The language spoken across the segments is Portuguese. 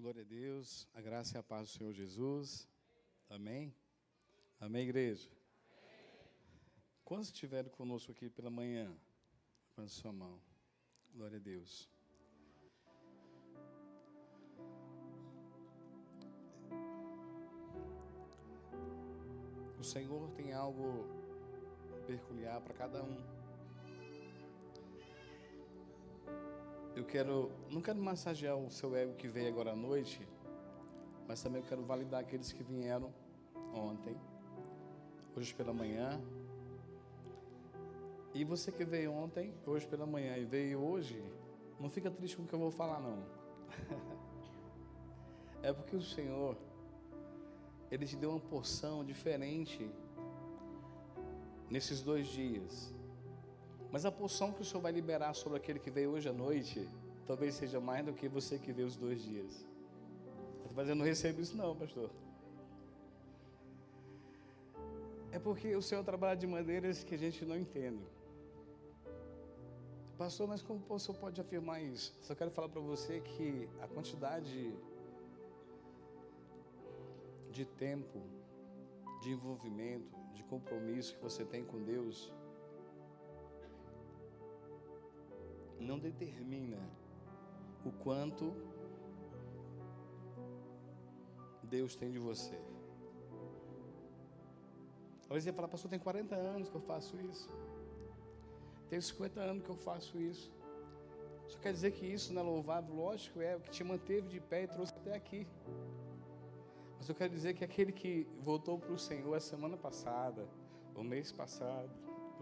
Glória a Deus, a graça e a paz do Senhor Jesus. Amém? Amém, igreja? Amém. Quantos estiveram conosco aqui pela manhã? Levante sua mão. Glória a Deus. O Senhor tem algo peculiar para cada um. Não quero massagear o seu ego que veio agora à noite, mas também eu quero validar aqueles que vieram ontem, hoje pela manhã. E você que veio ontem, hoje pela manhã e veio hoje, não fica triste com o que eu vou falar, não. É porque o Senhor, Ele te deu uma porção diferente nesses 2 dias. Mas a porção que o Senhor vai liberar sobre aquele que veio hoje à noite, talvez seja mais do que você que veio os 2 dias. Mas eu não recebo isso não, pastor. É porque o Senhor trabalha de maneiras que a gente não entende. Pastor, mas como o Senhor pode afirmar isso? Só quero falar para você que a quantidade de tempo, de envolvimento, de compromisso que você tem com Deus não determina o quanto Deus tem de você. Talvez você fale, pastor, tem 40 anos que eu faço isso. Tem 50 anos que eu faço isso. Só quer dizer que isso não é louvável? Lógico, é o que te manteve de pé e trouxe até aqui. Mas eu quero dizer que aquele que voltou para o Senhor a semana passada, o mês passado,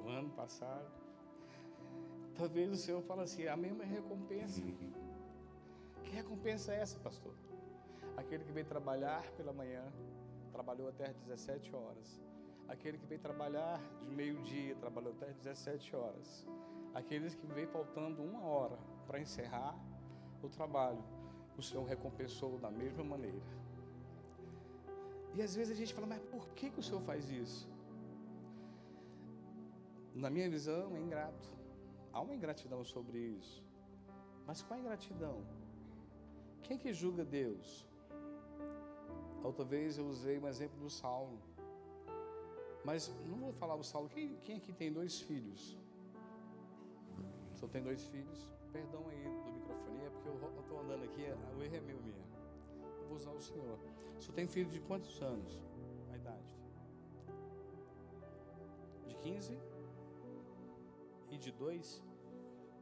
o ano passado, talvez o Senhor fale assim, a mesma recompensa. Que recompensa é essa, pastor? Aquele que veio trabalhar pela manhã, trabalhou até às 17 horas. Aquele que veio trabalhar de meio-dia, trabalhou até às 17 horas. Aqueles que veio faltando 1 hora para encerrar o trabalho, o Senhor recompensou da mesma maneira. E às vezes a gente fala, mas por que o Senhor faz isso? Na minha visão, é ingrato. Há uma ingratidão sobre isso. Mas qual é a ingratidão? Quem que julga Deus? Outra vez eu usei um exemplo do Saulo. Mas não vou falar do Saulo. Quem aqui tem 2 filhos? Só tem 2 filhos? Perdão aí do microfone, é porque eu estou andando aqui, o erro é meu mesmo. Eu vou usar o Senhor. Só tem filho de quantos anos? A idade? De 15? E de 2?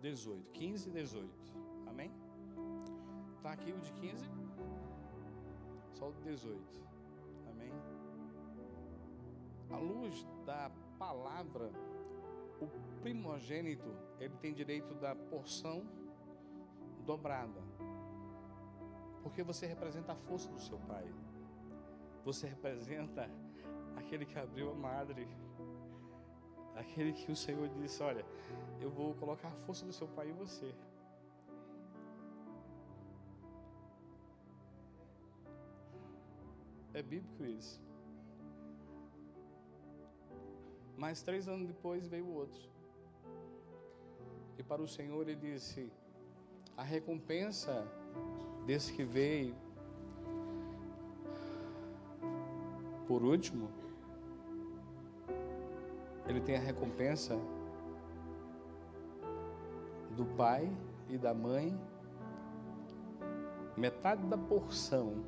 18. 15 e 18. Amém? Está aqui o de 15? Só o de 18. Amém? À luz da palavra, o primogênito, ele tem direito da porção dobrada. Porque você representa a força do seu pai. Você representa aquele que abriu a madre. Aquele que o Senhor disse, olha, eu vou colocar a força do seu pai em você. É bíblico isso. Mas 3 anos depois veio o outro. E para o Senhor ele disse, a recompensa desse que veio por último, ele tem a recompensa do pai e da mãe, metade da porção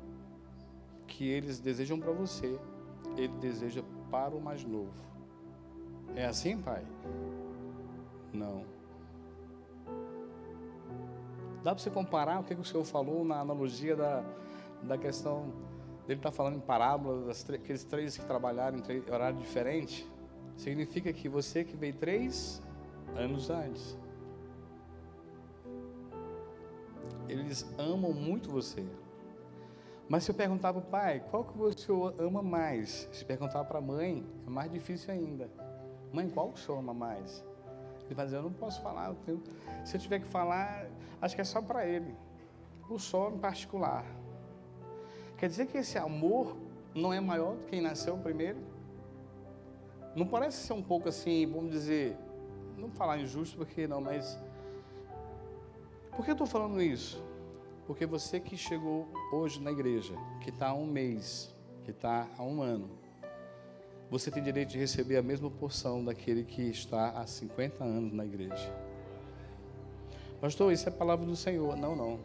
que eles desejam para você, ele deseja para o mais novo. É assim, pai? Não. Dá para você comparar o que o Senhor falou na analogia da questão dele estar falando em parábolas, aqueles 3 que trabalharam em horário diferente? Significa que você que veio 3 anos antes, eles amam muito você. Mas se eu perguntar para o pai, qual que o senhor ama mais? Se perguntar para a mãe, é mais difícil ainda. Mãe, qual que o senhor ama mais? Ele vai dizer, eu não posso falar. Se eu tiver que falar, acho que é só para ele. O só em particular. Quer dizer que esse amor não é maior do que quem nasceu primeiro? Não parece ser um pouco assim, vamos dizer, não falar injusto porque não, mas... Por que eu estou falando isso? Porque você que chegou hoje na igreja, que está há um mês, que está há um ano, você tem direito de receber a mesma porção daquele que está há 50 anos na igreja. Pastor, isso é palavra do Senhor. Não, não.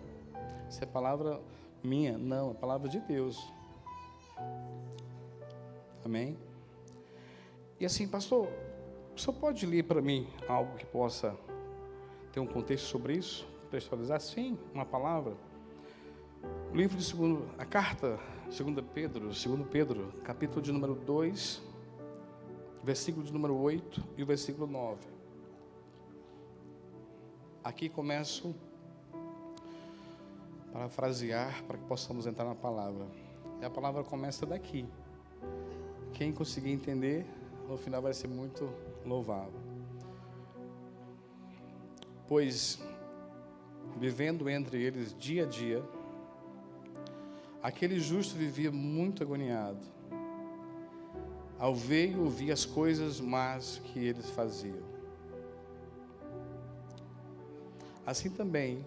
Isso é palavra minha. Não, é palavra de Deus. Amém? E assim, pastor, o senhor pode ler para mim algo que possa ter um contexto sobre isso? Contextualizar? Sim, uma palavra. O livro de a carta, 2 Pedro, capítulo de número 2, versículo de número 8 e o versículo 9. Aqui começo a parafrasear para que possamos entrar na palavra. E a palavra começa daqui. Quem conseguir entender, no final vai ser muito louvável. Pois, vivendo entre eles dia a dia, aquele justo vivia muito agoniado, ao ver e ouvir as coisas más que eles faziam. Assim também,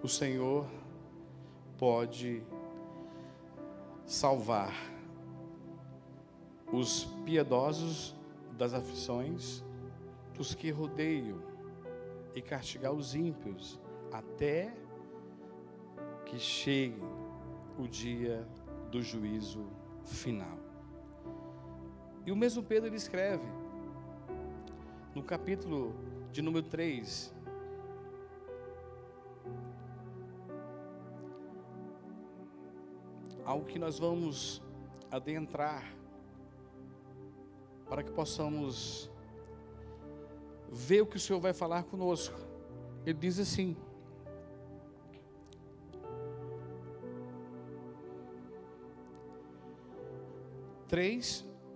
o Senhor pode salvar os piedosos das aflições dos que rodeiam e castigar os ímpios até que chegue o dia do juízo final. E o mesmo Pedro ele escreve no capítulo de número 3, algo que nós vamos adentrar para que possamos ver o que o Senhor vai falar conosco. Ele diz assim: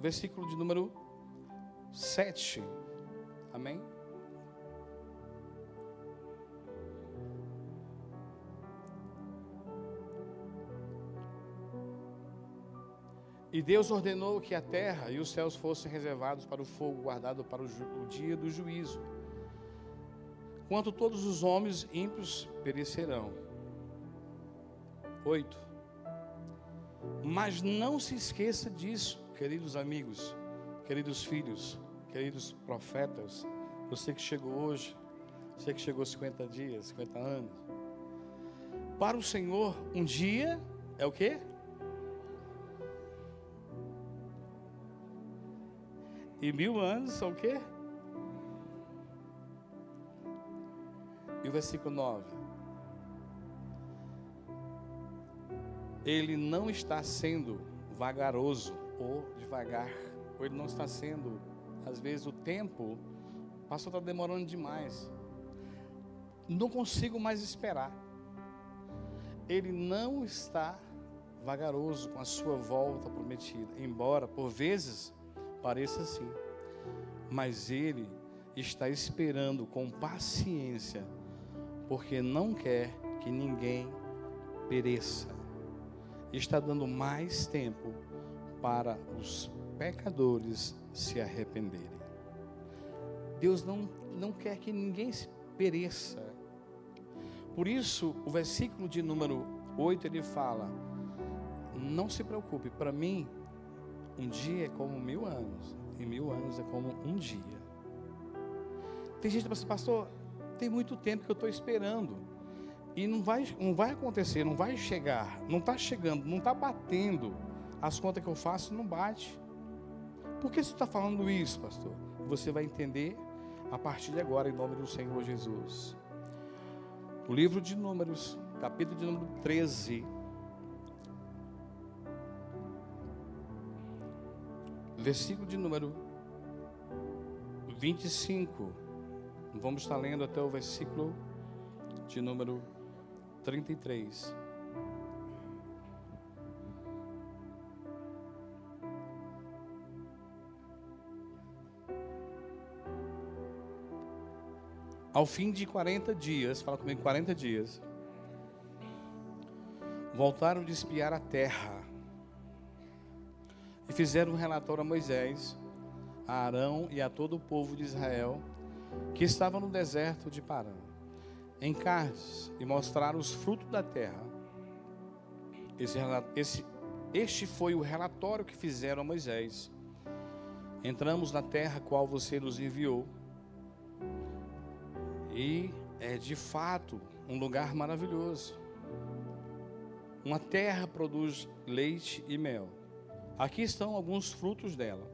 versículo de número 7. Amém? E Deus ordenou que a terra e os céus fossem reservados para o fogo, guardado para o dia do juízo, quanto todos os homens ímpios perecerão. 8. Mas não se esqueça disso, queridos amigos, queridos filhos, queridos profetas, você que chegou hoje, você que chegou 50 dias, 50 anos. Para o Senhor, um dia é o quê? E 1000 anos são o quê? E o versículo 9. Ele não está sendo vagaroso ou devagar, ou ele não está sendo, às vezes o tempo, o pastor está demorando demais, não consigo mais esperar. Ele não está vagaroso com a sua volta prometida, embora por vezes pareça assim, mas ele está esperando com paciência, porque não quer que ninguém pereça. Está dando mais tempo para os pecadores se arrependerem. Deus não quer que ninguém se pereça. Por isso, o versículo de número 8, ele fala: não se preocupe, para mim, um dia é como 1000 anos, e 1000 anos é como um dia. Tem gente que fala: pastor, tem muito tempo que eu estou esperando, e não vai acontecer, não vai chegar, não está chegando, não está batendo, as contas que eu faço não bate. Por que você está falando isso, pastor? Você vai entender a partir de agora, em nome do Senhor Jesus. O livro de Números, capítulo de número 13, versículo de número 25. Vamos estar lendo até o versículo de número 33. Ao fim de 40 dias, fala comigo, 40 dias, voltaram de espiar a terra e fizeram um relatório a Moisés, a Arão e a todo o povo de Israel que estava no deserto de Parã. em Cádiz e mostraram os frutos da terra. Este foi o relatório que fizeram a Moisés. Entramos na terra qual você nos enviou, e é de fato um lugar maravilhoso. Uma terra produz leite e mel. Aqui estão alguns frutos dela.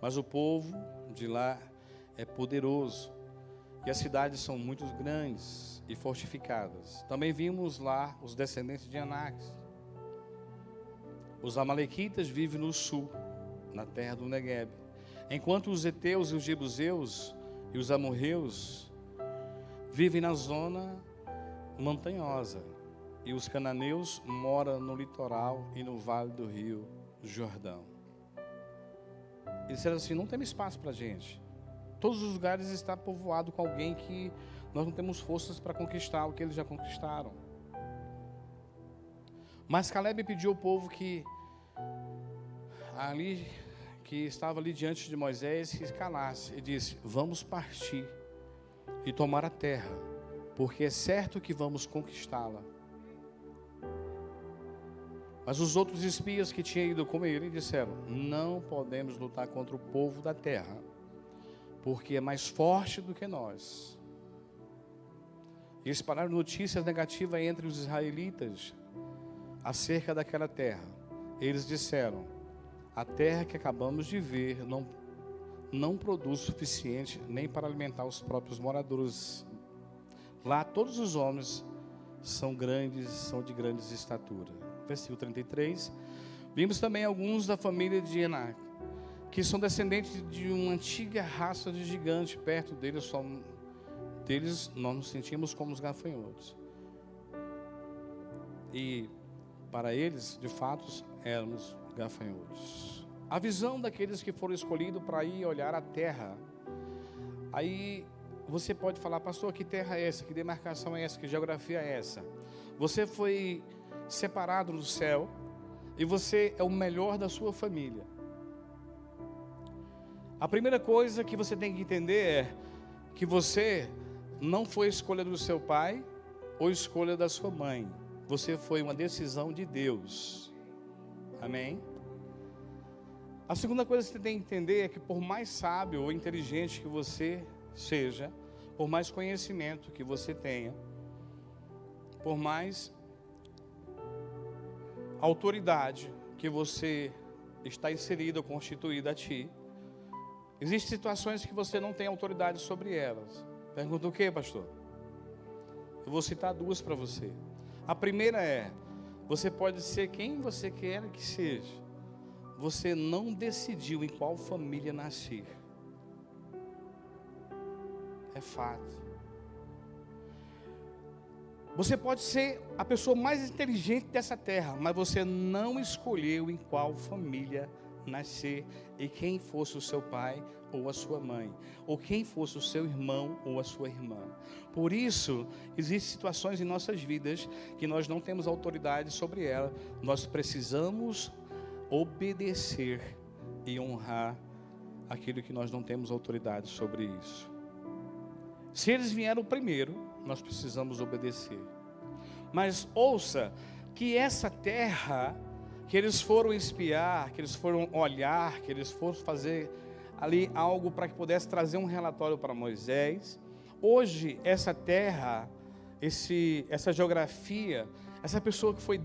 Mas o povo de lá é poderoso, e as cidades são muito grandes e fortificadas. Também vimos lá os descendentes de Anak. Os amalequitas vivem no sul, na terra do Negueb, enquanto os heteus e os jebuseus e os amorreus vivem na zona montanhosa, e os cananeus moram no litoral e no vale do rio Jordão. Eles disseram assim: não tem espaço para a gente. Todos os lugares estão povoados com alguém que nós não temos forças para conquistar o que eles já conquistaram. Mas Caleb pediu ao povo que estava ali diante de Moisés, que calasse, e disse: vamos partir e tomar a terra, porque é certo que vamos conquistá-la. Mas os outros espias que tinham ido com ele disseram: não podemos lutar contra o povo da terra, porque é mais forte do que nós. E espalharam notícias negativas entre os israelitas acerca daquela terra. Eles disseram: a terra que acabamos de ver não produz o suficiente nem para alimentar os próprios moradores. Lá todos os homens são de grandes estatura. Versículo 33. Vimos também alguns da família de Anak, que são descendentes de uma antiga raça de gigantes. Perto deles nós nos sentimos como os gafanhotos. E para eles, de fato, éramos gafanhotos. A visão daqueles que foram escolhidos para ir olhar a terra. Aí você pode falar: pastor, que terra é essa? Que demarcação é essa? Que geografia é essa? Você foi separado do céu, e você é o melhor da sua família. A primeira coisa que você tem que entender é que você não foi escolha do seu pai ou escolha da sua mãe. Você foi uma decisão de Deus. Amém? A segunda coisa que você tem que entender é que por mais sábio ou inteligente que você seja, por mais conhecimento que você tenha, por mais autoridade que você está inserido ou constituído a ti, existem situações que você não tem autoridade sobre elas. Pergunta: o que, pastor? Eu vou citar duas para você. A primeira é: você pode ser quem você quer que seja, você não decidiu em qual família nascer. É fato. Você pode ser a pessoa mais inteligente dessa terra, mas você não escolheu em qual família nascer, e quem fosse o seu pai ou a sua mãe, ou quem fosse o seu irmão ou a sua irmã. Por isso, existem situações em nossas vidas que nós não temos autoridade sobre ela. Nós precisamos obedecer e honrar aquilo que nós não temos autoridade sobre isso. Se eles vieram primeiro, nós precisamos obedecer. Mas ouça que essa terra que eles foram espiar, que eles foram olhar, que eles foram fazer ali algo para que pudesse trazer um relatório para Moisés. Hoje essa terra, essa geografia, essa pessoa que foi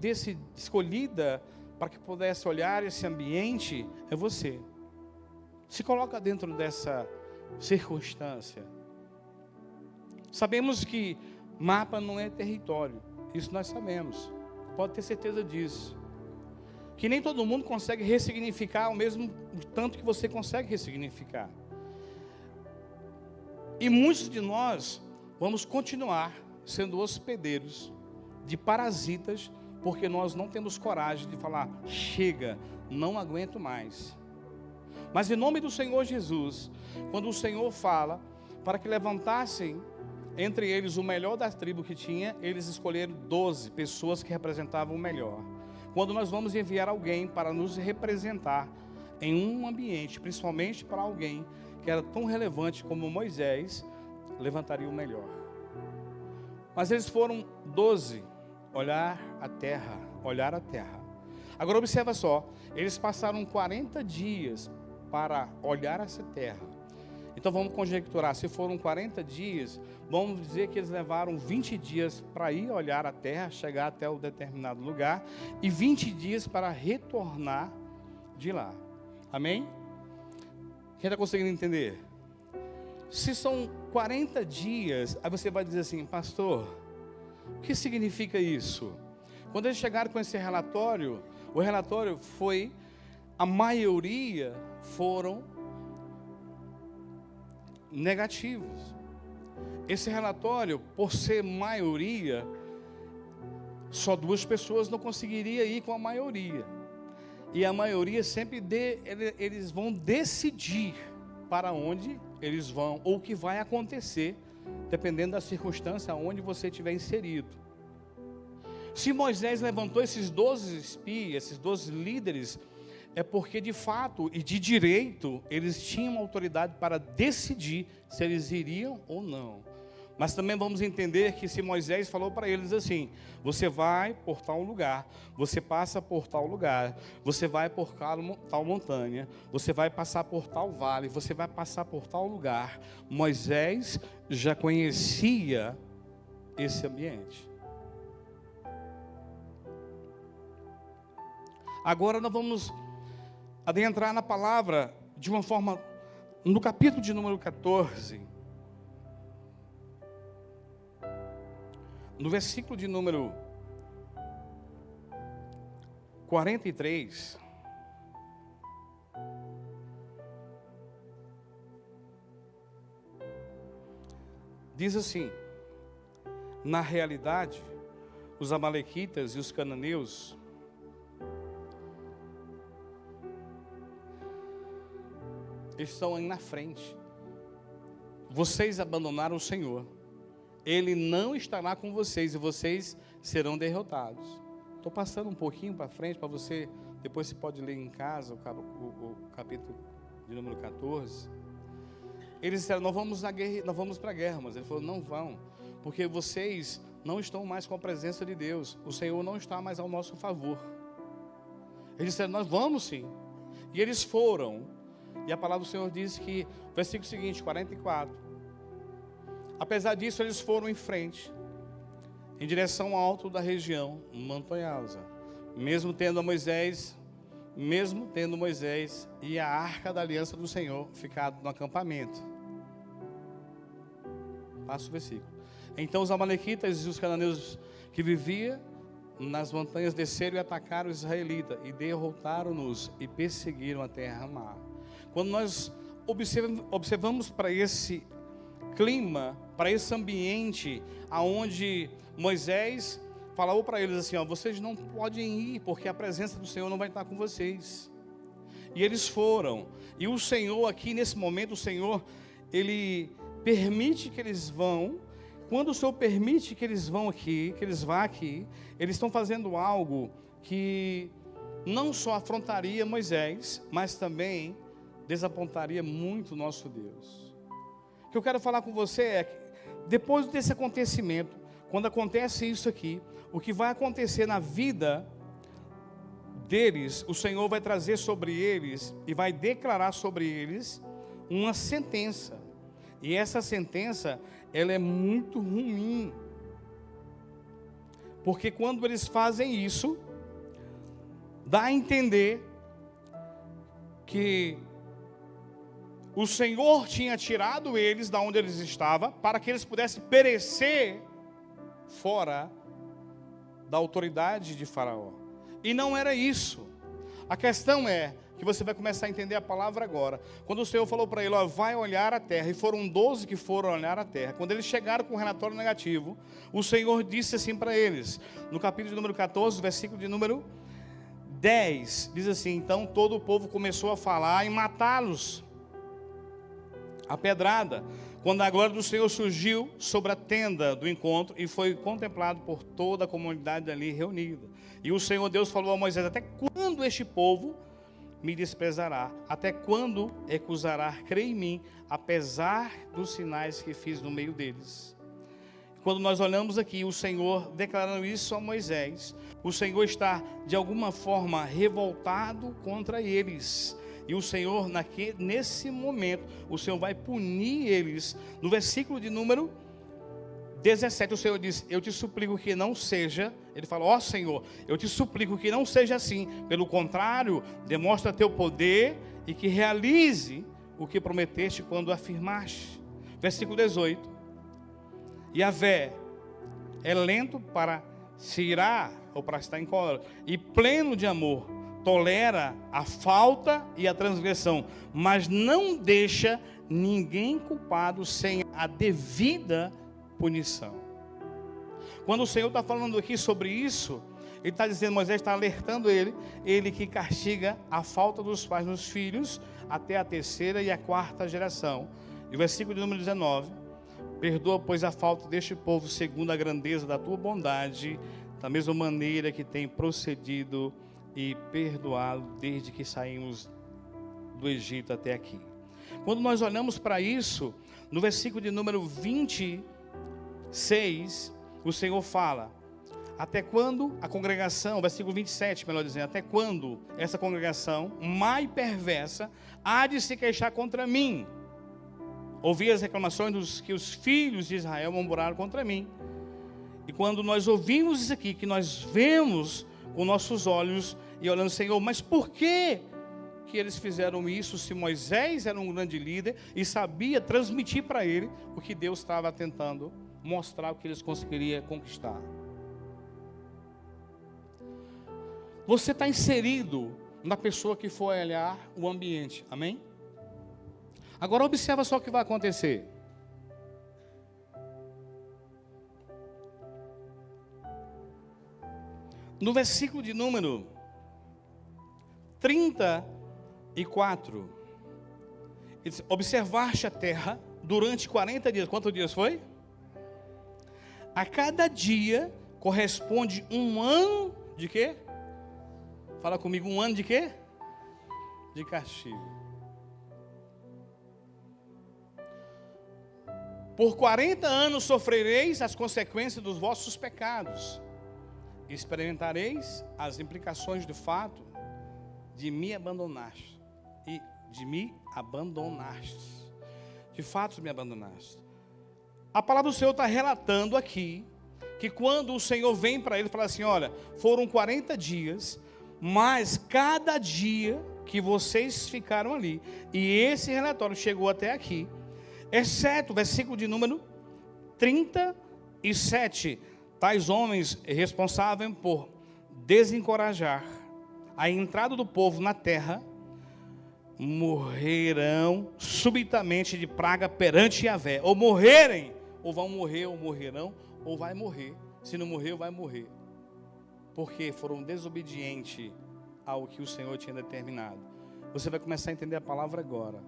escolhida para que pudesse olhar esse ambiente é você. Se coloca dentro dessa circunstância. Sabemos que mapa não é território, isso nós sabemos, pode ter certeza disso. Que nem todo mundo consegue ressignificar o mesmo tanto que você consegue ressignificar. E muitos de nós vamos continuar sendo hospedeiros de parasitas, porque nós não temos coragem de falar: chega, não aguento mais. Mas em nome do Senhor Jesus, quando o Senhor fala para que levantassem entre eles o melhor da tribo que tinha, eles escolheram 12 pessoas que representavam o melhor. Quando nós vamos enviar alguém para nos representar em um ambiente, principalmente para alguém que era tão relevante como Moisés, levantaria o melhor. Mas eles foram 12, olhar a terra. Agora observa só, eles passaram 40 dias para olhar essa terra. Então vamos conjecturar, se foram 40 dias, vamos dizer que eles levaram 20 dias para ir olhar a terra, chegar até o determinado lugar, e 20 dias para retornar de lá. Amém? Quem está conseguindo entender? Se são 40 dias, aí você vai dizer assim, pastor, o que significa isso? Quando eles chegaram com esse relatório, o relatório foi, a maioria foram negativos. Esse relatório, por ser maioria, só 2 pessoas não conseguiriam ir com a maioria. E a maioria sempre eles vão decidir para onde eles vão, ou o que vai acontecer, dependendo da circunstância onde você estiver inserido. Se Moisés levantou esses 12 espias, esses 12 líderes, é porque de fato e de direito eles tinham autoridade para decidir se eles iriam ou não. Mas também vamos entender que se Moisés falou para eles assim, você vai por tal lugar, você passa por tal lugar, você vai por tal montanha, você vai passar por tal vale, você vai passar por tal lugar, Moisés já conhecia esse ambiente. Agora nós vamos adentrar na palavra de uma forma, no capítulo de número 14, no versículo de número 43, diz assim, na realidade, os amalequitas e os cananeus estão aí na frente. Vocês abandonaram o Senhor. Ele não estará com vocês e vocês serão derrotados. Estou passando um pouquinho para frente para você, depois você pode ler em casa o capítulo de número 14. Eles disseram, nós vamos para a guerra, mas ele falou, não vão, porque vocês não estão mais com a presença de Deus, o Senhor não está mais ao nosso favor. Eles disseram, nós vamos sim. E eles foram, e a palavra do Senhor diz que, versículo seguinte, 44, apesar disso, eles foram em frente, em direção ao alto da região montanhosa, mesmo tendo Moisés e a arca da aliança do Senhor ficado no acampamento. Passa o versículo. Então os amalequitas e os cananeus que viviam nas montanhas desceram e atacaram os israelitas, e derrotaram-nos e perseguiram a terra-mar. Quando nós observamos para esse clima, para esse ambiente, aonde Moisés falou para eles assim, ó, vocês não podem ir, porque a presença do Senhor não vai estar com vocês. E eles foram, e o Senhor aqui, nesse momento, o Senhor, Ele permite que eles vão. Quando o Senhor permite que eles vão aqui, que eles vão aqui, eles estão fazendo algo que não só afrontaria Moisés, mas também desapontaria muito o nosso Deus. O que eu quero falar com você é que, depois desse acontecimento, quando acontece isso aqui, o que vai acontecer na vida deles, o Senhor vai trazer sobre eles e vai declarar sobre eles uma sentença. E essa sentença, ela é muito ruim. Porque quando eles fazem isso, dá a entender que o Senhor tinha tirado eles da onde eles estavam, para que eles pudessem perecer fora da autoridade de Faraó. E não era isso. A questão é que você vai começar a entender a palavra agora. Quando o Senhor falou para ele, ó, vai olhar a terra, e foram 12 que foram olhar a terra. Quando eles chegaram com o relatório negativo, o Senhor disse assim para eles, no capítulo de número 14, versículo de número 10, diz assim, então todo o povo começou a falar e matá-los a pedrada, quando a glória do Senhor surgiu sobre a tenda do encontro e foi contemplado por toda a comunidade ali reunida. E o Senhor Deus falou a Moisés, até quando este povo me desprezará? Até quando recusará crer em mim, apesar dos sinais que fiz no meio deles? quando nós olhamos aqui o Senhor declarando isso a Moisés, o Senhor está de alguma forma revoltado contra eles. E o Senhor, nesse momento, o Senhor vai punir eles. No versículo de número 17, o Senhor diz: eu te suplico que não seja. Ele fala: ó Senhor, eu te suplico que não seja assim. Pelo contrário, demonstra teu poder e que realize o que prometeste quando afirmaste. Versículo 18: Yahvé é lento para se irar, ou para estar em cólera, e pleno de amor, tolera a falta e a transgressão, mas não deixa ninguém culpado sem a devida punição. Quando o Senhor está falando aqui sobre isso, Ele está dizendo, Moisés está alertando ele que castiga a falta dos pais nos filhos até a terceira e a quarta geração. E o versículo de número 19: perdoa, pois, a falta deste povo segundo a grandeza da tua bondade, da mesma maneira que tem procedido e perdoado desde que saímos do Egito até aqui. Quando nós olhamos para isso, no versículo de número 26, o Senhor fala: até quando a congregação, versículo 27, melhor dizendo, até quando essa congregação má e perversa há de se queixar contra mim? Ouvi as reclamações que os filhos de Israel murmuraram contra mim. E quando nós ouvimos isso aqui, que nós vemos com nossos olhos e olhando, Senhor, mas por que eles fizeram isso, se Moisés era um grande líder e sabia transmitir para ele o que Deus estava tentando mostrar, o que eles conseguiriam conquistar? Você está inserido na pessoa que for olhar o ambiente, amém? Agora observa só o que vai acontecer. No versículo de número 34, ele diz: observaste a terra durante 40 dias. Quantos dias foi? A cada dia corresponde um ano de quê? Fala comigo, um ano de quê? De castigo. Por 40 anos sofrereis as consequências dos vossos pecados. Experimentareis as implicações do fato de me abandonaste. E de me abandonaste. De fato me abandonaste. A palavra do Senhor está relatando aqui que quando o Senhor vem para ele e fala assim: olha, foram 40 dias, mas cada dia que vocês ficaram ali, e esse relatório chegou até aqui, exceto o versículo de número 37, tais homens responsáveis por desencorajar a entrada do povo na terra, morrerão subitamente de praga perante Yahvé. Ou morrerem, ou vão morrer, ou morrerão, ou vai morrer. Se não morrer, vai morrer. Porque foram desobedientes ao que o Senhor tinha determinado. Você vai começar a entender a palavra agora.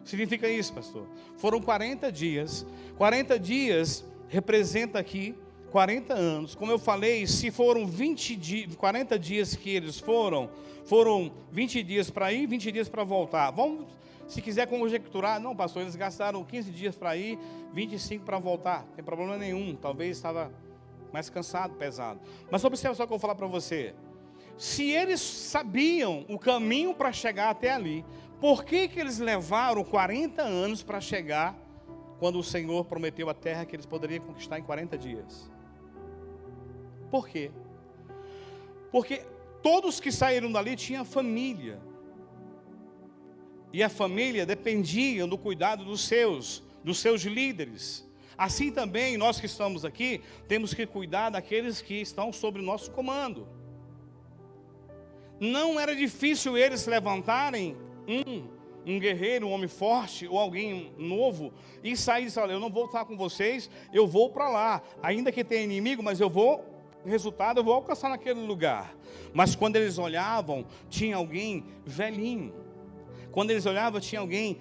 Significa isso, pastor? Foram 40 dias. 40 dias representa aqui 40 anos. Como eu falei, se foram 40 dias que eles foram 20 dias para ir, 20 dias para voltar. Vamos, se quiser conjecturar, não, pastor, eles gastaram 15 dias para ir, 25 para voltar. Não tem problema nenhum, talvez estava mais cansado, pesado. Mas observa só o que eu vou falar para você. Se eles sabiam o caminho para chegar até ali, por que eles levaram 40 anos para chegar quando o Senhor prometeu a terra que eles poderiam conquistar em 40 dias? Por quê? Porque todos que saíram dali tinham família. E a família dependia do cuidado dos seus líderes. Assim também, nós que estamos aqui, temos que cuidar daqueles que estão sob o nosso comando. Não era difícil eles levantarem um guerreiro, um homem forte, ou alguém novo, e sair e dizer: olha, eu não vou estar com vocês, eu vou para lá. Ainda que tenha inimigo, mas eu vou alcançar naquele lugar. Mas quando eles olhavam, tinha alguém velhinho. Quando eles olhavam, tinha alguém,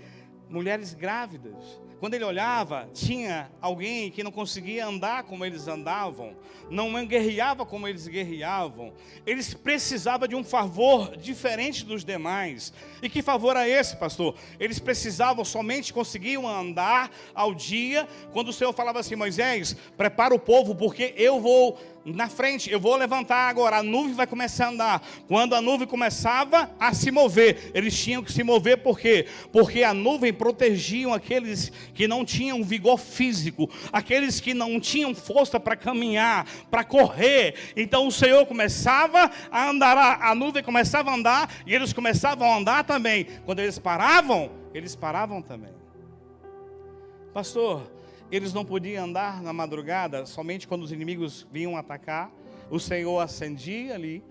mulheres grávidas. quando ele olhava, tinha alguém que não conseguia andar como eles andavam, não guerreava como eles guerreavam. Eles precisavam de um favor diferente dos demais. E que favor é esse, pastor? Eles precisavam, somente conseguiam andar ao dia, quando o Senhor falava assim: Moisés, prepara o povo, porque eu vou na frente, eu vou levantar agora, a nuvem vai começar a andar. Quando a nuvem começava a se mover, eles tinham que se mover, por quê? Porque a nuvem protegia aqueles que não tinham vigor físico, aqueles que não tinham força para caminhar, para correr. Então o Senhor começava a andar, a nuvem começava a andar, e eles começavam a andar também. Quando eles paravam também. Pastor, eles não podiam andar na madrugada, somente quando os inimigos vinham atacar. O Senhor acendia ali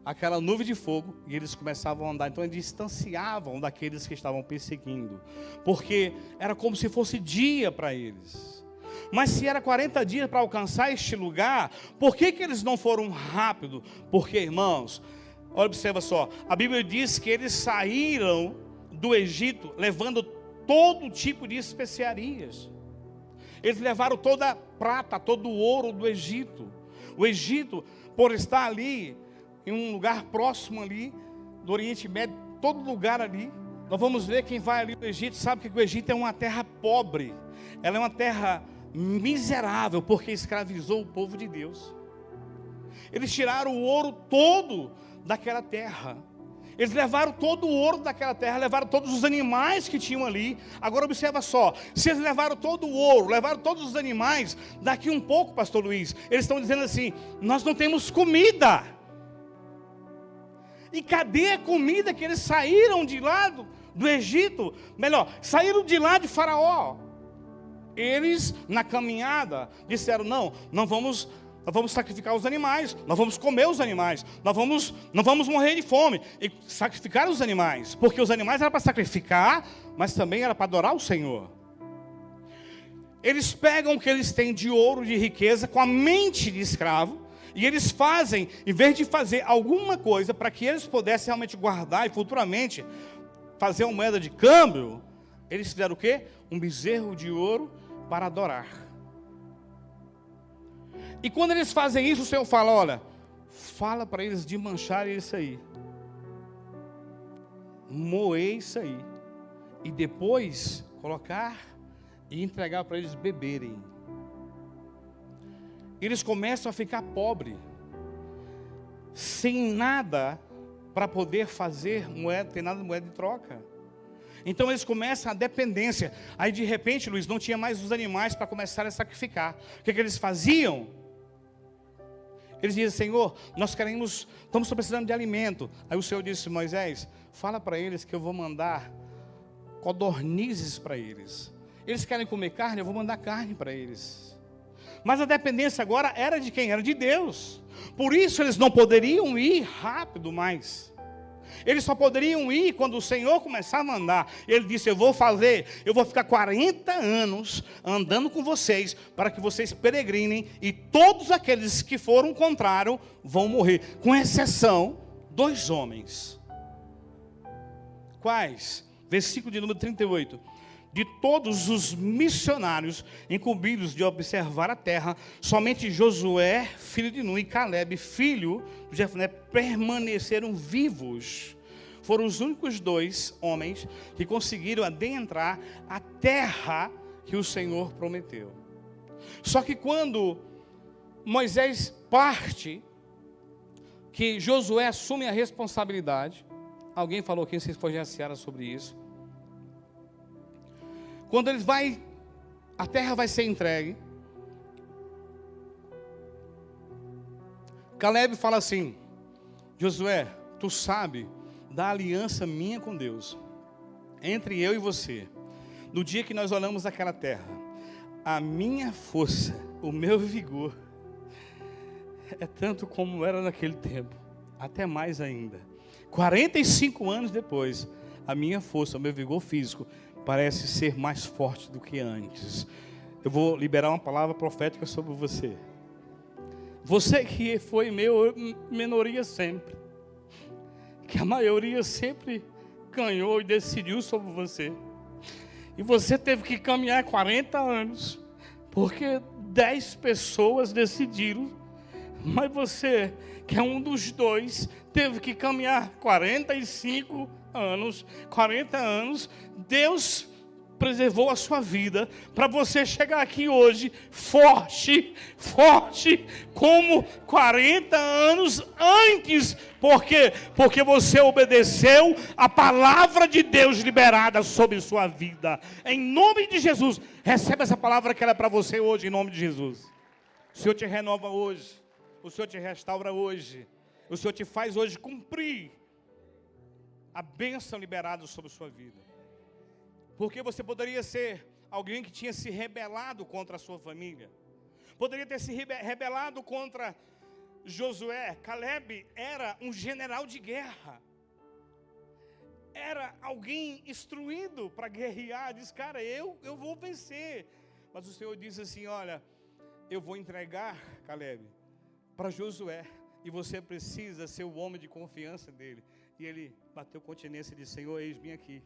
aquela nuvem de fogo e eles começavam a andar. Então eles distanciavam daqueles que estavam perseguindo, porque era como se fosse dia para eles. Mas se era 40 dias para alcançar este lugar, por que eles não foram rápido? Porque, irmãos, observa só, a Bíblia diz que eles saíram do Egito levando todo tipo de especiarias. Eles levaram toda a prata, todo o ouro do Egito. O Egito, por estar ali, em um lugar próximo ali, do Oriente Médio, todo lugar ali, nós vamos ver, quem vai ali no Egito, sabe que o Egito é uma terra pobre. Ela é uma terra miserável, porque escravizou o povo de Deus. Eles tiraram o ouro todo daquela terra. Eles levaram todo o ouro daquela terra, levaram todos os animais que tinham ali. Agora observa só, se eles levaram todo o ouro, levaram todos os animais, daqui um pouco, pastor Luiz, eles estão dizendo assim: nós não temos comida. E cadê a comida que eles saíram de lá do Egito? Melhor, saíram de lá de Faraó. Eles, na caminhada, disseram: não vamos sacrificar os animais, nós vamos comer os animais, não vamos morrer de fome. E sacrificar os animais, porque os animais eram para sacrificar, mas também era para adorar o Senhor. Eles pegam o que eles têm de ouro, de riqueza, com a mente de escravo, e eles fazem, em vez de fazer alguma coisa para que eles pudessem realmente guardar e futuramente fazer uma moeda de câmbio, eles fizeram o quê? Um bezerro de ouro para adorar. E quando eles fazem isso, o Senhor fala: olha, fala para eles de mancharem isso aí, moer isso aí, e depois colocar e entregar para eles beberem. Eles começam a ficar pobres, sem nada para poder fazer moeda, tem nada de moeda de troca. Então eles começam a dependência. Aí de repente, Luiz, não tinha mais os animais para começar a sacrificar. O que eles faziam? Eles diziam: Senhor, estamos precisando de alimento. Aí o Senhor disse: Moisés, fala para eles que eu vou mandar codornizes para eles. Eles querem comer carne, eu vou mandar carne para eles. Mas a dependência agora era de quem? Era de Deus. Por isso eles não poderiam ir rápido mais. Eles só poderiam ir quando o Senhor começava a andar. Ele disse: eu vou ficar 40 anos andando com vocês, para que vocês peregrinem, e todos aqueles que foram contrário vão morrer, com exceção 2 homens. Quais? Versículo de número 38. De todos os missionários incumbidos de observar a terra, somente Josué, filho de Nun, e Caleb, filho de Jefoné, permaneceram vivos. Foram os únicos 2 homens que conseguiram adentrar a terra que o Senhor prometeu. Só que quando Moisés parte, que Josué assume a responsabilidade, alguém falou aqui, se for Seara sobre isso. Quando eles a terra vai ser entregue, Caleb fala assim: Josué, tu sabe da aliança minha com Deus, entre eu e você. No dia que nós olhamos aquela terra, a minha força, o meu vigor, é tanto como era naquele tempo, até mais ainda. 45 anos depois, a minha força, o meu vigor físico, parece ser mais forte do que antes. Eu vou liberar uma palavra profética sobre você. Você que foi minoria sempre, que a maioria sempre ganhou e decidiu sobre você. E você teve que caminhar 40 anos, porque 10 pessoas decidiram, mas você, que é um dos dois, teve que caminhar 45 anos, 40 anos. Deus preservou a sua vida para você chegar aqui hoje forte, como 40 anos antes. Por quê? Porque você obedeceu a palavra de Deus liberada sobre sua vida. Em nome de Jesus, recebe essa palavra que ela é para você hoje, em nome de Jesus. O Senhor te renova hoje, o Senhor te restaura hoje, o Senhor te faz hoje cumprir a bênção liberada sobre sua vida. Porque você poderia ser alguém que tinha se rebelado contra a sua família. Poderia ter se rebelado contra Josué. Caleb era um general de guerra. Era alguém instruído para guerrear. Diz, cara, eu vou vencer. Mas o Senhor disse assim, olha, eu vou entregar, Caleb, para Josué. E você precisa ser o homem de confiança dele. E ele bateu continência e disse, Senhor, eis-me aqui.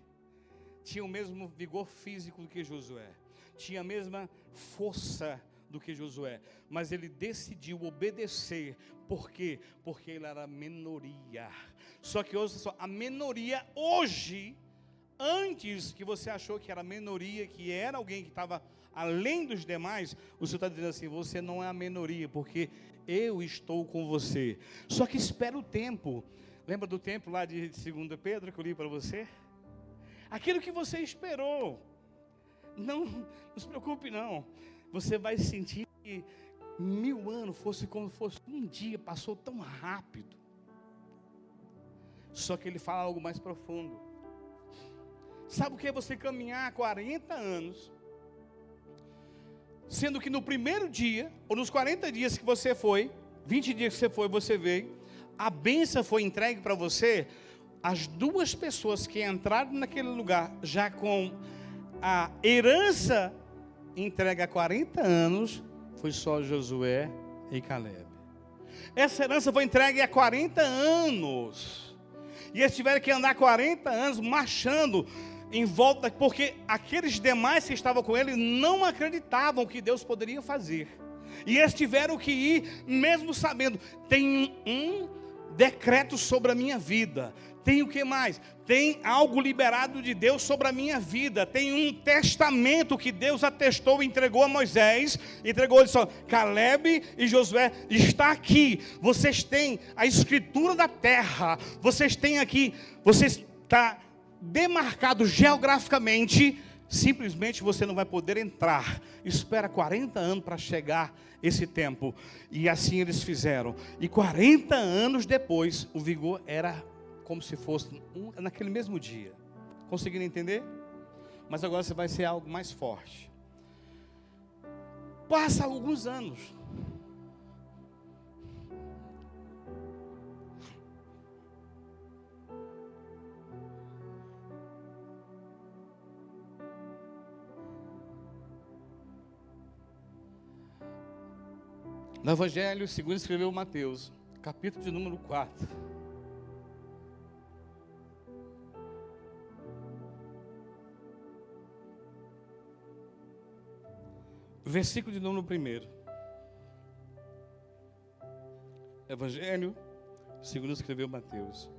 Tinha o mesmo vigor físico do que Josué, tinha a mesma força do que Josué, mas ele decidiu obedecer. Por quê? Porque ele era minoria. Só que ouça só, a minoria hoje, antes que você achou que era minoria, que era alguém que estava além dos demais, o Senhor está dizendo assim, você não é a minoria, porque eu estou com você. Só que espera o tempo. Lembra do tempo lá de 2 Pedro que eu li para você? Aquilo que você esperou, não se preocupe não, você vai sentir que 1000 anos fosse como fosse um dia, passou tão rápido. Só que ele fala algo mais profundo. Sabe o que é você caminhar 40 anos, sendo que no primeiro dia, ou nos 40 dias que você foi, 20 dias que você foi, você veio, a bênção foi entregue para você. As duas pessoas que entraram naquele lugar, já com a herança entregue há 40 anos, foi só Josué e Caleb. Essa herança foi entregue há 40 anos. E eles tiveram que andar 40 anos marchando em volta, porque aqueles demais que estavam com ele não acreditavam que Deus poderia fazer. E eles tiveram que ir, mesmo sabendo, tem um decreto sobre a minha vida. Tem o que mais? Tem algo liberado de Deus sobre a minha vida. Tem um testamento que Deus atestou e entregou a Moisés. Entregou ele só. Caleb e Josué está aqui. Vocês têm a escritura da terra. Vocês têm aqui. Vocês está demarcado geograficamente. Simplesmente você não vai poder entrar. Espera 40 anos para chegar esse tempo. E assim eles fizeram. E 40 anos depois, o vigor era como se fosse naquele mesmo dia. Conseguiram entender? Mas agora você vai ser algo mais forte. Passa alguns anos. No Evangelho, segundo escreveu Mateus, capítulo de número 4. Versículo de número 1. Evangelho, segundo escreveu Mateus.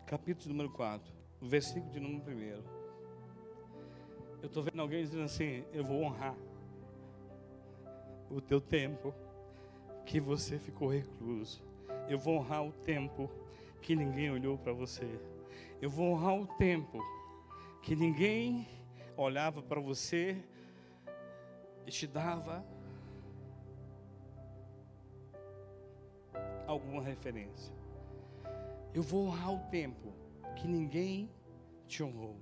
Capítulo de número 4. Versículo de número 1. Eu estou vendo alguém dizendo assim, eu vou honrar o teu tempo que você ficou recluso. Eu vou honrar o tempo que ninguém olhou para você. Eu vou honrar o tempo que ninguém olhava para você e te dava alguma referência. Eu vou honrar o tempo que ninguém te honrou.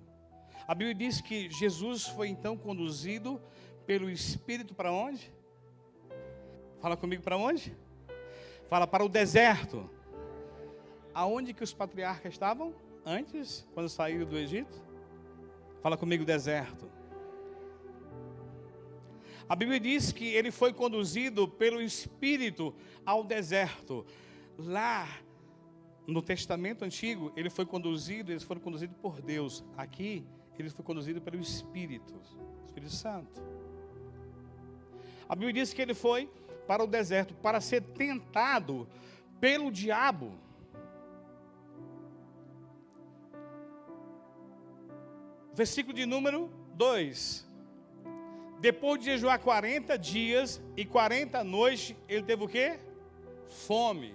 A Bíblia diz que Jesus foi então conduzido pelo Espírito para onde? Fala comigo, para onde? Fala, para o deserto. Aonde que os patriarcas estavam antes, quando saíram do Egito? Fala comigo, deserto. A Bíblia diz que ele foi conduzido pelo Espírito ao deserto. Lá No Testamento Antigo, eles foram conduzidos por Deus. Aqui, eles foram conduzidos pelo Espírito Santo. A Bíblia diz que ele foi para o deserto para ser tentado pelo diabo. Versículo de número 2. Depois de jejuar 40 dias e 40 noites, ele teve o quê? Fome.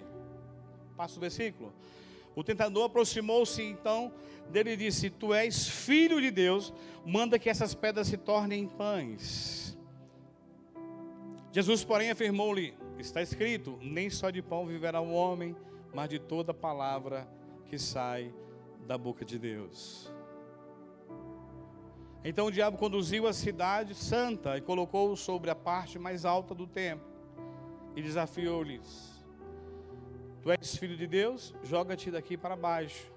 Passa o versículo. O tentador aproximou-se então dele e disse: Tu és filho de Deus, manda que essas pedras se tornem pães. Jesus, porém, afirmou-lhe: Está escrito, nem só de pão viverá o homem, mas de toda palavra que sai da boca de Deus. Então o diabo conduziu a cidade santa e colocou-o sobre a parte mais alta do templo e desafiou-lhes: Tu és filho de Deus, joga-te daqui para baixo,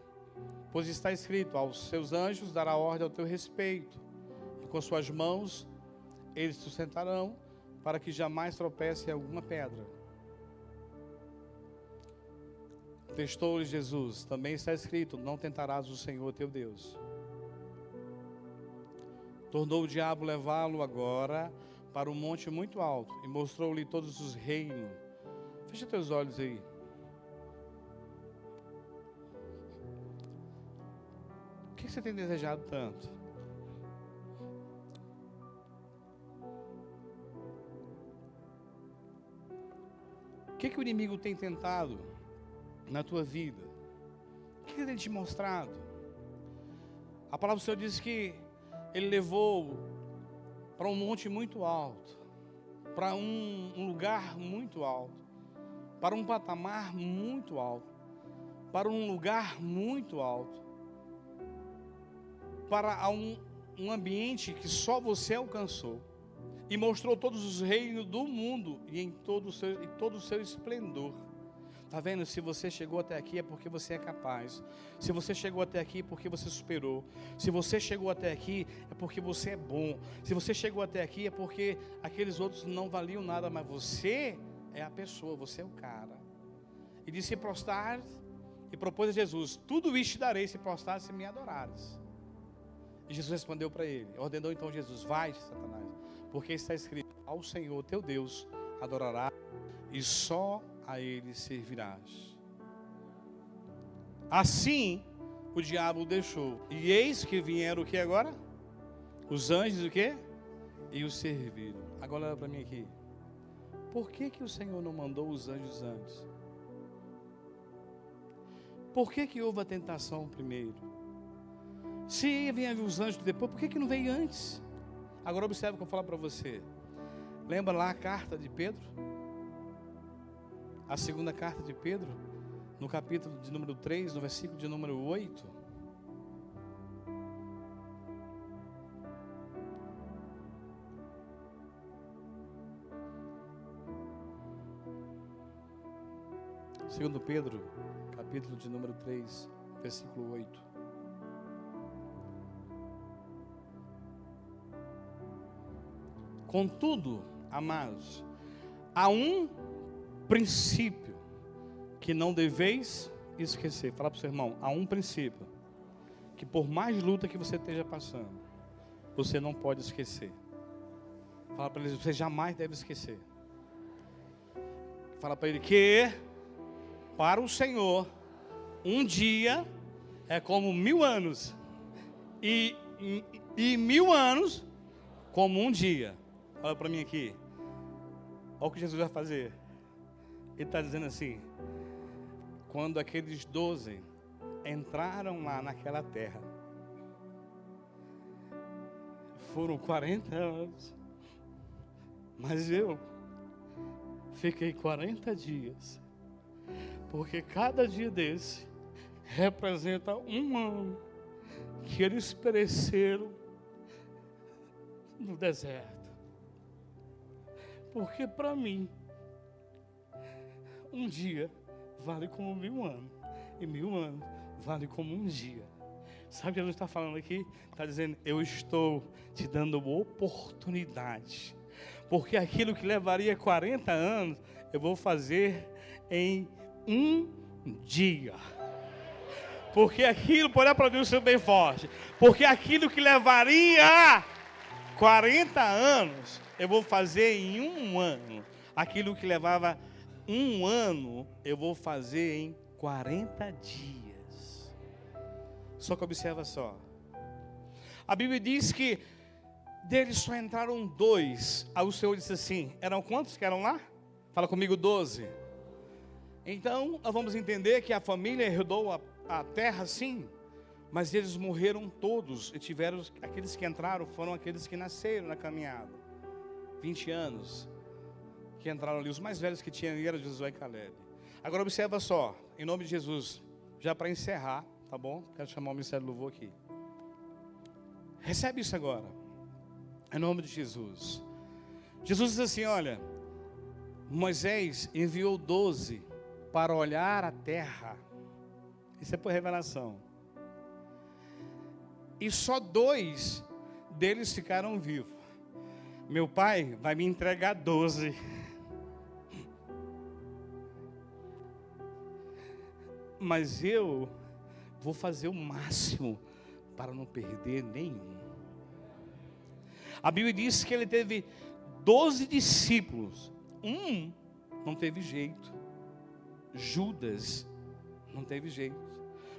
pois está escrito, aos seus anjos dará ordem ao teu respeito, e com suas mãos eles te sustentarão, para que jamais tropece em alguma pedra. Testou-lhe Jesus, também está escrito, não tentarás o Senhor teu Deus. Tornou o diabo levá-lo agora para um monte muito alto, e mostrou-lhe todos os reinos. Fecha teus olhos aí. O que você tem desejado tanto? O que o inimigo tem tentado na tua vida? O que ele tem te mostrado? A palavra do Senhor diz que ele levou para um monte muito alto, para um lugar muito alto, para um patamar muito alto, para um lugar muito alto, para um ambiente que só você alcançou, e mostrou todos os reinos do mundo e em todo o seu esplendor. Está vendo? Se você chegou até aqui é porque você é capaz. Se você chegou até aqui é porque você superou. Se você chegou até aqui é porque você é bom. Se você chegou até aqui é porque aqueles outros não valiam nada, mas você é a pessoa, você é o cara. E disse: se prostrares, e propôs a Jesus: tudo isto te darei se prostrares e me adorares. E Jesus respondeu para ele, ordenou então Jesus: vai, Satanás, porque está escrito, ao Senhor teu Deus adorarás e só a ele servirás. Assim o diabo o deixou, e eis que vieram o que agora? Os anjos o que? E o serviram. Agora olha para mim aqui. Por que o Senhor não mandou os anjos antes? Por que houve a tentação primeiro? Se vinha os anjos depois, por que não veio antes? Agora observe o que eu vou falar para você. Lembra lá a carta de Pedro? A segunda carta de Pedro, no capítulo de número 3, no versículo de número 8. Segundo Pedro, capítulo de número 3, versículo 8. Contudo, amados, há um princípio que não deveis esquecer. Fala para o seu irmão: há um princípio que, por mais luta que você esteja passando, você não pode esquecer. Fala para ele: você jamais deve esquecer. Fala para ele que para o Senhor um dia é como 1000 anos, e 1000 anos como um dia. Olha para mim aqui. Olha o que Jesus vai fazer. Ele está dizendo assim: quando aqueles 12 entraram lá naquela terra, foram 40 anos, mas eu fiquei 40 dias, porque cada dia desse representa um ano que eles pereceram no deserto. Porque para mim, um dia vale como 1000 anos, e 1000 anos vale como um dia. Sabe o que Jesus está falando aqui? Está dizendo: eu estou te dando oportunidade, porque aquilo que levaria 40 anos, eu vou fazer em um dia. Porque aquilo, pode aplaudir o seu bem forte. Porque aquilo que levaria 40 anos, eu vou fazer em 1 ano. Aquilo que levava 1 ano, eu vou fazer em 40 dias. Só que observa só. A Bíblia diz que deles só entraram 2. Aí o Senhor disse assim, eram quantos que eram lá? Fala comigo, 12. Então, nós vamos entender que a família herdou a terra, sim, mas eles morreram todos. E tiveram, aqueles que entraram foram aqueles que nasceram na caminhada. 20 anos que entraram ali. Os mais velhos que tinham ali eram Josué e Caleb. Agora observa só, em nome de Jesus, já para encerrar, tá bom? Quero chamar o Ministério do Louvor aqui. Recebe isso agora, em nome de Jesus. Jesus diz assim, olha, Moisés enviou 12 para olhar a terra. Isso é por revelação. E só 2 deles ficaram vivos. Meu pai vai me entregar 12. Mas eu vou fazer o máximo para não perder nenhum. A Bíblia diz que ele teve 12 discípulos. Não teve jeito. Judas não teve jeito.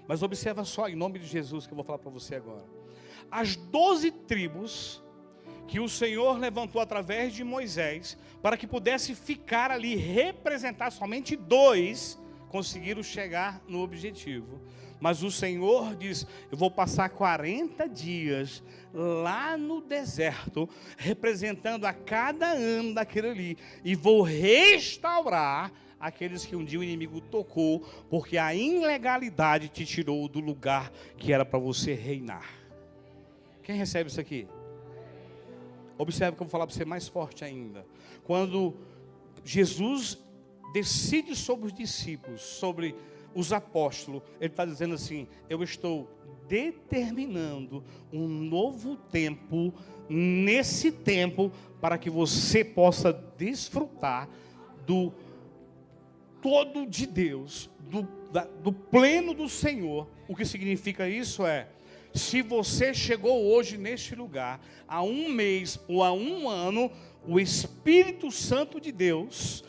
Mas observa só, em nome de Jesus, que eu vou falar para você agora. As 12 tribos que o Senhor levantou através de Moisés, para que pudesse ficar ali, representar somente 2, conseguiram chegar no objetivo. Mas o Senhor diz, eu vou passar 40 dias lá no deserto, representando a cada ano daquele ali, e vou restaurar aqueles que um dia o inimigo tocou, porque a ilegalidade te tirou do lugar que era para você reinar. Quem recebe isso aqui? Observe que eu vou falar para você mais forte ainda. Quando Jesus decide sobre os discípulos, sobre os apóstolos, ele está dizendo assim, eu estou determinando um novo tempo, nesse tempo, para que você possa desfrutar do todo de Deus, do pleno do Senhor. O que significa isso é, se você chegou hoje neste lugar, há 1 mês ou há 1 ano, o Espírito Santo de Deus,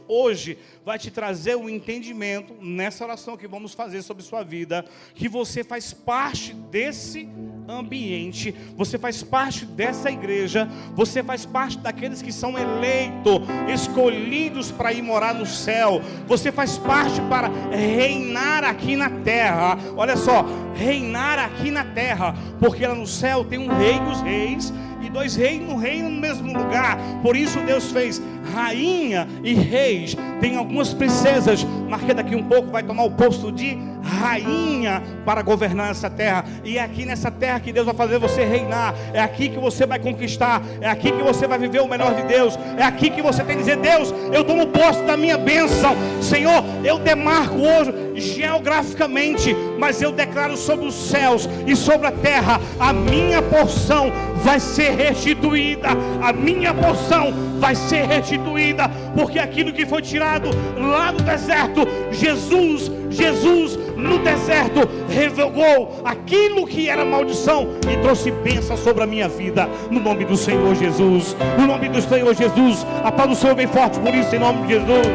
hoje vai te trazer um entendimento, nessa oração que vamos fazer sobre sua vida, que você faz parte desse ambiente, você faz parte dessa igreja, você faz parte daqueles que são eleitos, escolhidos para ir morar no céu, você faz parte para reinar aqui na terra. Olha só, reinar aqui na terra, porque lá no céu tem um rei dos reis, e 2 reis não reinam no mesmo lugar. Por isso Deus fez rainha e reis. Tem algumas princesas, mas que daqui um pouco vai tomar o posto de rainha para governar essa terra. E é aqui nessa terra que Deus vai fazer você reinar. É aqui que você vai conquistar. É aqui que você vai viver o melhor de Deus. É aqui que você tem que dizer, Deus, eu tomo posse da minha bênção. Senhor, eu demarco hoje geograficamente, mas eu declaro sobre os céus e sobre a terra, a minha porção vai ser restituída. A minha porção vai ser restituída, porque aquilo que foi tirado lá no deserto, Jesus no deserto revogou aquilo que era maldição e trouxe bênção sobre a minha vida, no nome do Senhor Jesus. No nome do Senhor Jesus, a paz do Senhor bem forte por isso, em nome de Jesus.